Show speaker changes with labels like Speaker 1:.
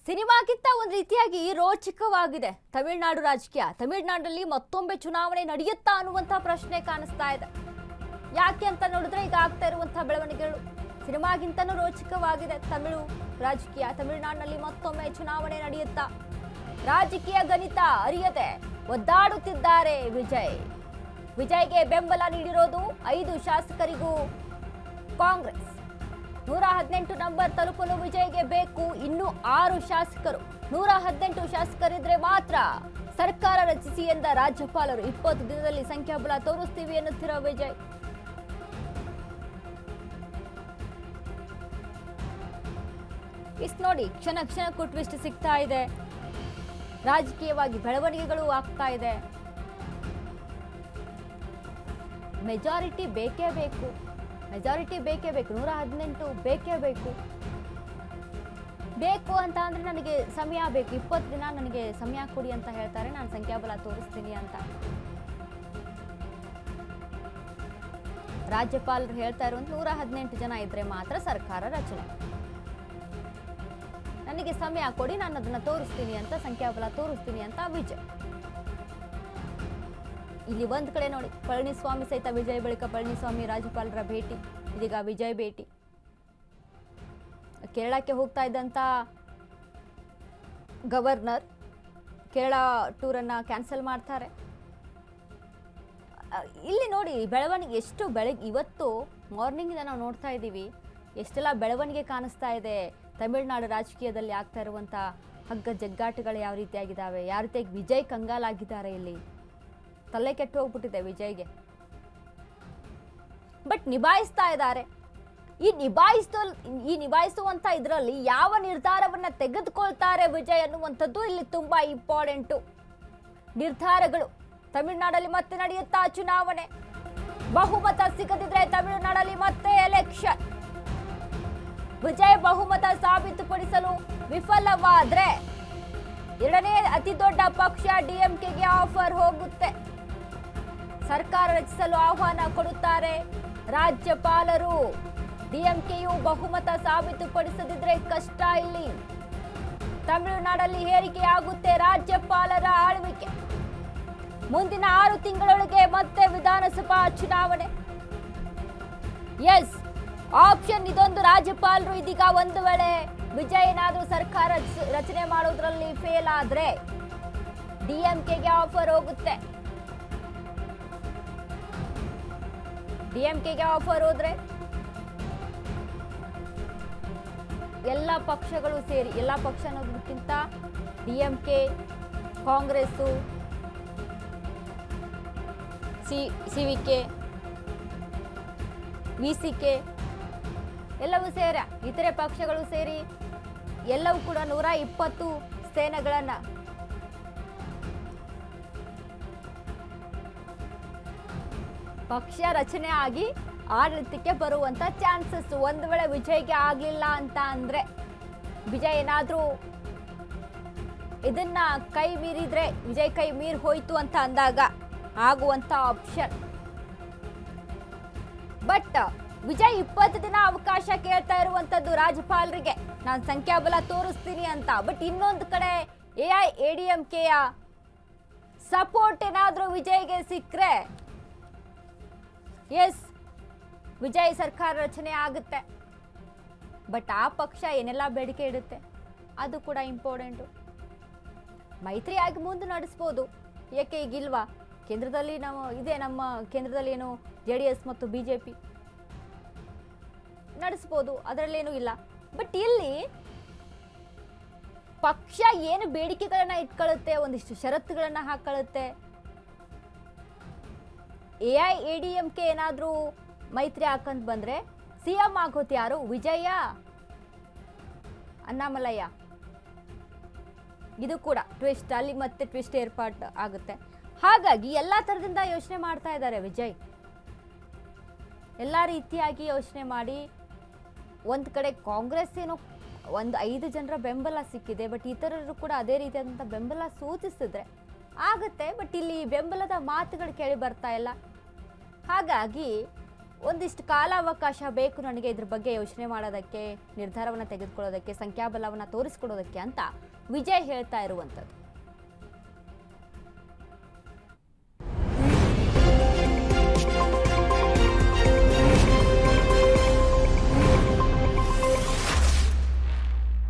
Speaker 1: ಸಿನಿಮಾಗಿಂತ ಒಂದು ರೀತಿಯಾಗಿ ರೋಚಕವಾಗಿದೆ ತಮಿಳುನಾಡು ರಾಜಕೀಯ. ತಮಿಳುನಾಡಲ್ಲಿ ಮತ್ತೊಮ್ಮೆ ಚುನಾವಣೆ ನಡೆಯುತ್ತಾ ಅನ್ನುವಂತ ಪ್ರಶ್ನೆ ಕಾಣಿಸ್ತಾ ಇದೆ. ಯಾಕೆ ಅಂತ ನೋಡಿದ್ರೆ ಈಗ ಆಗ್ತಾ ಇರುವಂತಹ ಬೆಳವಣಿಗೆಗಳು ಸಿನಿಮಾಗಿಂತನೂ ರೋಚಕವಾಗಿದೆ. ತಮಿಳು ರಾಜಕೀಯ ತಮಿಳುನಾಡಿನಲ್ಲಿ ಮತ್ತೊಮ್ಮೆ ಚುನಾವಣೆ ನಡೆಯುತ್ತಾ ರಾಜಕೀಯ ಗಣಿತ ಅರಿಯದೆ ಒದ್ದಾಡುತ್ತಿದ್ದಾರೆ ವಿಜಯ್ಗೆ ಬೆಂಬಲ ನೀಡಿರೋದು 5 ಶಾಸಕರಿಗೂ ಕಾಂಗ್ರೆಸ್. 118 ನಂಬರ್ ತಲುಪಲು ವಿಜಯ್ಗೆ ಬೇಕು ಇನ್ನೂ 6 ಶಾಸಕರು. 118 ಶಾಸಕರಿದ್ರೆ ಮಾತ್ರ ಸರ್ಕಾರ ರಚಿಸಿ ಎಂದ ರಾಜ್ಯಪಾಲರು. 20 ದಿನದಲ್ಲಿ ಸಂಖ್ಯಾಬಲ ತೋರಿಸ್ತೀವಿ ಎನ್ನುತ್ತಿರೋ ವಿಜಯ್. ಇಷ್ಟು ನೋಡಿ, ಕ್ಷಣ ಕ್ಷಣಕ್ಕೂ ಟ್ವಿಸ್ಟ್ ಸಿಗ್ತಾ ಇದೆ. ರಾಜಕೀಯವಾಗಿ ಬೆಳವಣಿಗೆಗಳು ಆಗ್ತಾ ಇದೆ. ಮೆಜಾರಿಟಿ ಬೇಕೇ ಬೇಕು, 118 ಬೇಕೇ ಬೇಕು ಅಂತ ಅಂದ್ರೆ ನನಗೆ ಸಮಯ ಬೇಕು, 20 ದಿನ ನನಗೆ ಸಮಯ ಕೊಡಿ ಅಂತ ಹೇಳ್ತಾರೆ. ನಾನು ಸಂಖ್ಯಾಬಲ ತೋರಿಸ್ತೀನಿ ಅಂತ ರಾಜ್ಯಪಾಲರು ಹೇಳ್ತಾ ಇರುವಂತ 118 ಜನ ಇದ್ರೆ ಮಾತ್ರ ಸರ್ಕಾರ ರಚನೆ. ನನಗೆ ಸಮಯ ಕೊಡಿ, ನಾನು ಅದನ್ನ ತೋರಿಸ್ತೀನಿ ಅಂತ, ಸಂಖ್ಯಾಬಲ ತೋರಿಸ್ತೀನಿ ಅಂತ ವಿಜಯ್. ಇಲ್ಲಿ ಒಂದ್ ಕಡೆ ನೋಡಿ, ಪಳನಿಸ್ವಾಮಿ ಸಹಿತ ವಿಜಯ್ ಬಳಿಕ ಪಳನಿಸ್ವಾಮಿ ರಾಜ್ಯಪಾಲರ ಭೇಟಿ, ಇದೀಗ ವಿಜಯ್ ಭೇಟಿ. ಕೇರಳಕ್ಕೆ ಹೋಗ್ತಾ ಇದ್ದಂತ ಗವರ್ನರ್ ಕೇರಳ ಟೂರನ್ನ ಕ್ಯಾನ್ಸಲ್ ಮಾಡ್ತಾರೆ. ಇಲ್ಲಿ ನೋಡಿ ಬೆಳವಣಿಗೆ ಎಷ್ಟು ಇವತ್ತು ಮಾರ್ನಿಂಗ್ ನಾವು ನೋಡ್ತಾ ಇದ್ದೀವಿ, ಎಷ್ಟೆಲ್ಲ ಬೆಳವಣಿಗೆ ಕಾಣಿಸ್ತಾ ಇದೆ. ತಮಿಳುನಾಡು ರಾಜಕೀಯದಲ್ಲಿ ಆಗ್ತಾ ಇರುವಂತ ಹಗ್ಗ ಜಗ್ಗಾಟಗಳು ಯಾವ ರೀತಿಯಾಗಿದ್ದಾವೆ, ಯಾವ ರೀತಿಯಾಗಿ ವಿಜಯ್ ಕಂಗಾಲಾಗಿದ್ದಾರೆ. ಇಲ್ಲಿ ತಲೆ ಕೆಟ್ಟು ಹೋಗ್ಬಿಟ್ಟಿದೆ ವಿಜಯ್ಗೆ. ಬಟ್ ನಿಭಾಯಿಸ್ತಾ ಇದ್ದಾರೆ. ಈ ನಿಭಾಯಿಸುವಂತ ಇದರಲ್ಲಿ ಯಾವ ನಿರ್ಧಾರವನ್ನ ತೆಗೆದುಕೊಳ್ತಾರೆ ವಿಜಯ್ ಅನ್ನುವಂಥದ್ದು ಇಲ್ಲಿ ತುಂಬಾ ಇಂಪಾರ್ಟೆಂಟು. ನಿರ್ಧಾರಗಳು ತಮಿಳುನಾಡಲ್ಲಿ ಮತ್ತೆ ನಡೆಯುತ್ತಾ ಚುನಾವಣೆ. ಬಹುಮತ ಸಿಗದಿದ್ರೆ ತಮಿಳುನಾಡಲ್ಲಿ ಮತ್ತೆ ಎಲೆಕ್ಷನ್. ವಿಜಯ್ ಬಹುಮತ ಸಾಬೀತುಪಡಿಸಲು ವಿಫಲವಾದ್ರೆ ಎರಡನೇ ಅತಿ ದೊಡ್ಡ ಪಕ್ಷ ಡಿಎಂಕೆಗೆ ಆಫರ್ ಹೋಗುತ್ತೆ. ಸರ್ಕಾರ ರಚಿಸಲು ಆಹ್ವಾನ ಕೊಡುತ್ತಾರೆ ರಾಜ್ಯಪಾಲರು. ಡಿಎಂಕೆಯು ಬಹುಮತ ಸಾಬೀತುಪಡಿಸದಿದ್ರೆ ಕಷ್ಟ. ಇಲ್ಲಿ ತಮಿಳುನಾಡಲ್ಲಿ ಹೇರಿಕೆಯಾಗುತ್ತೆ ರಾಜ್ಯಪಾಲರ ಆಳ್ವಿಕೆ. ಮುಂದಿನ 6 ತಿಂಗಳೊಳಗೆ ಮತ್ತೆ ವಿಧಾನಸಭಾ ಚುನಾವಣೆ. ಎಸ್, ಆಪ್ಷನ್ ಇದೊಂದು. ರಾಜ್ಯಪಾಲರು ಇದೀಗ ಒಂದು ವೇಳೆ ವಿಜಯ್ ಏನಾದ್ರೂ ಸರ್ಕಾರ ರಚನೆ ಮಾಡೋದ್ರಲ್ಲಿ ಫೇಲ್ ಆದ್ರೆ ಡಿಎಂಕೆಗೆ ಆಫರ್ ಹೋಗುತ್ತೆ. ಡಿಎಂಕೆಗೆ ಆಫರ್ ಹೋದ್ರೆ ಎಲ್ಲ ಪಕ್ಷಗಳು ಸೇರಿ, ಎಲ್ಲ ಪಕ್ಷ ಅನ್ನೋದಕ್ಕಿಂತ ಡಿಎಂಕೆ, ಕಾಂಗ್ರೆಸ್, ಸಿವಿಕೆ, ವಿಸಿಕೆ ಎಲ್ಲವೂ ಸೇರ, ಇತರೆ ಪಕ್ಷಗಳು ಸೇರಿ ಎಲ್ಲವೂ ಕೂಡ 120 ಸ್ಥಾನಗಳನ್ನ ಪಕ್ಷ ರಚನೆ ಆಗಿ ಆಡಳಿತಕ್ಕೆ ಬರುವಂತ ಚಾನ್ಸಸ್. ಒಂದು ವೇಳೆ ವಿಜಯ್ಗೆ ಆಗ್ಲಿಲ್ಲ ಅಂತ ಅಂದ್ರೆ, ವಿಜಯ್ ಏನಾದ್ರೂ ಇದನ್ನ ಕೈ ಮೀರಿದ್ರೆ, ವಿಜಯ್ ಕೈ ಮೀರಿ ಹೋಯ್ತು ಅಂತ ಅಂದಾಗ ಆಗುವಂತ ಆಪ್ಷನ್. ಬಟ್ ವಿಜಯ್ 20 ದಿನ ಅವಕಾಶ ಕೇಳ್ತಾ ಇರುವಂತದ್ದು ರಾಜ್ಯಪಾಲರಿಗೆ, ನಾನು ಸಂಖ್ಯಾಬಲ ತೋರಿಸ್ತೀನಿ ಅಂತ. ಬಟ್ ಇನ್ನೊಂದು ಕಡೆ ಎಐಎಡಿಎಂಕೆಯ ಸಪೋರ್ಟ್ ಏನಾದ್ರೂ ವಿಜಯ್ಗೆ ಸಿಕ್ಕರೆ ಎಸ್, ವಿಜಯ್ ಸರ್ಕಾರ ರಚನೆ ಆಗುತ್ತೆ. ಬಟ್ ಆ ಪಕ್ಷ ಏನೆಲ್ಲ ಬೇಡಿಕೆ ಇಡುತ್ತೆ ಅದು ಕೂಡ ಇಂಪಾರ್ಟೆಂಟು. ಮೈತ್ರಿಯಾಗಿ ಮುಂದೆ ನಡೆಸ್ಬೋದು, ಏಕೆ ಈಗಿಲ್ವಾ? ಕೇಂದ್ರದಲ್ಲಿ ನಮ್ಮ ಕೇಂದ್ರದಲ್ಲಿ ಏನು JDS ಮತ್ತು BJP ನಡೆಸ್ಬೋದು, ಅದರಲ್ಲೇನೂ ಇಲ್ಲ. ಬಟ್ ಇಲ್ಲಿ ಪಕ್ಷ ಏನು ಬೇಡಿಕೆಗಳನ್ನ ಇಟ್ಕೊಳ್ಳುತ್ತೆ, ಒಂದಿಷ್ಟು ಷರತ್ತುಗಳನ್ನ ಹಾಕೊಳ್ಳುತ್ತೆ. ಎಐಎಡಿಎಂಕೆ ಏನಾದ್ರೂ ಮೈತ್ರಿ ಹಾಕಂತ ಬಂದ್ರೆ ಸಿಎಂ ಆಗೋದು ಯಾರು? ವಿಜಯ, ಅಣ್ಣಾಮಲಯ್ಯ? ಇದು ಕೂಡ ಟ್ವಿಸ್ಟ್, ಅಲ್ಲಿ ಮತ್ತೆ ಟ್ವಿಸ್ಟ್ ಏರ್ಪಾಟ್ ಆಗುತ್ತೆ. ಹಾಗಾಗಿ ಎಲ್ಲಾ ತರದಿಂದ ಯೋಚನೆ ಮಾಡ್ತಾ ಇದ್ದಾರೆ ವಿಜಯ್. ಎಲ್ಲಾ ರೀತಿಯಾಗಿ ಯೋಚನೆ ಮಾಡಿ, ಒಂದ್ ಕಡೆ ಕಾಂಗ್ರೆಸ್ ಏನೋ ಒಂದು 5 ಜನರ ಬೆಂಬಲ ಸಿಕ್ಕಿದೆ, ಬಟ್ ಇತರರು ಕೂಡ ಅದೇ ರೀತಿಯಾದಂಥ ಬೆಂಬಲ ಸೂಚಿಸಿದ್ರೆ ಆಗುತ್ತೆ. ಬಟ್ ಇಲ್ಲಿ ಬೆಂಬಲದ ಮಾತುಗಳು ಕೇಳಿ ಬರ್ತಾ ಇಲ್ಲ. ಹಾಗಾಗಿ ಒಂದಿಷ್ಟು ಕಾಲಾವಕಾಶ ಬೇಕು ನನಗೆ ಇದ್ರ ಬಗ್ಗೆ ಯೋಚನೆ ಮಾಡೋದಕ್ಕೆ, ನಿರ್ಧಾರವನ್ನು ತೆಗೆದುಕೊಳ್ಳೋದಕ್ಕೆ, ಸಂಖ್ಯಾಬಲವನ್ನು ತೋರಿಸ್ಕೊಡೋದಕ್ಕೆ ಅಂತ ವಿಜಯ್ ಹೇಳ್ತಾ ಇರುವಂಥದ್ದು.